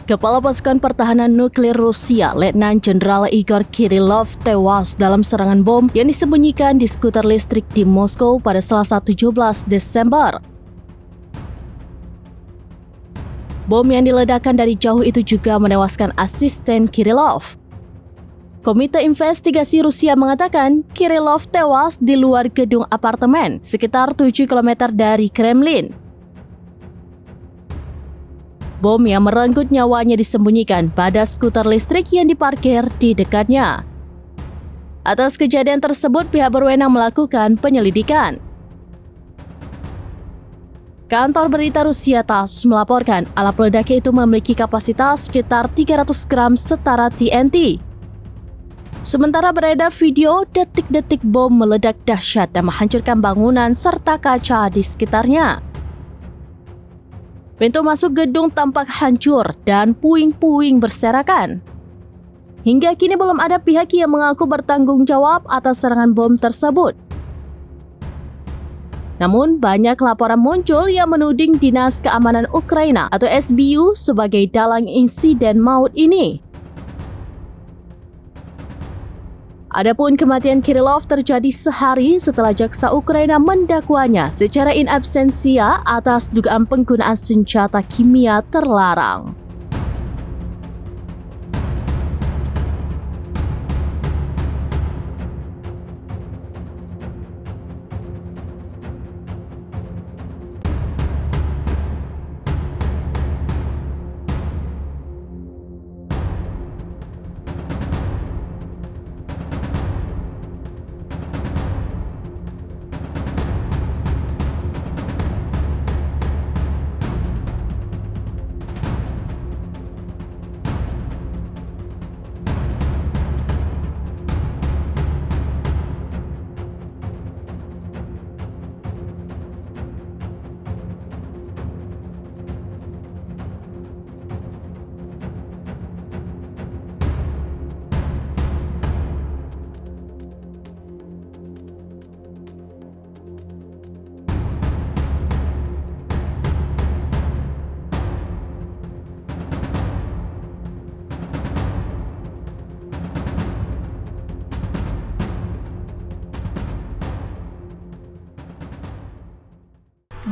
Kepala Pasukan Pertahanan Nuklir Rusia, Letnan Jenderal Igor Kirillov, tewas dalam serangan bom yang disembunyikan di skuter listrik di Moskow pada Selasa 17 Desember. Bom yang diledakkan dari jauh itu juga menewaskan asisten Kirillov. Komite Investigasi Rusia mengatakan Kirillov tewas di luar gedung apartemen sekitar 7 km dari Kremlin. Bom yang merenggut nyawanya disembunyikan pada skuter listrik yang diparkir di dekatnya. Atas kejadian tersebut, pihak berwenang melakukan penyelidikan. Kantor berita Rusia TASS melaporkan alat peledak itu memiliki kapasitas sekitar 300 gram setara TNT. Sementara beredar video detik-detik bom meledak dahsyat dan menghancurkan bangunan serta kaca di sekitarnya. Pintu masuk gedung tampak hancur dan puing-puing berserakan. Hingga kini belum ada pihak yang mengaku bertanggung jawab atas serangan bom tersebut. Namun, banyak laporan muncul yang menuding Dinas Keamanan Ukraina atau SBU sebagai dalang insiden maut ini. Adapun kematian Kirillov terjadi sehari setelah jaksa Ukraina mendakwanya secara in absentia atas dugaan penggunaan senjata kimia terlarang.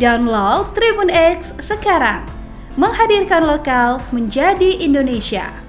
Download Tribun X sekarang, menghadirkan lokal menjadi Indonesia.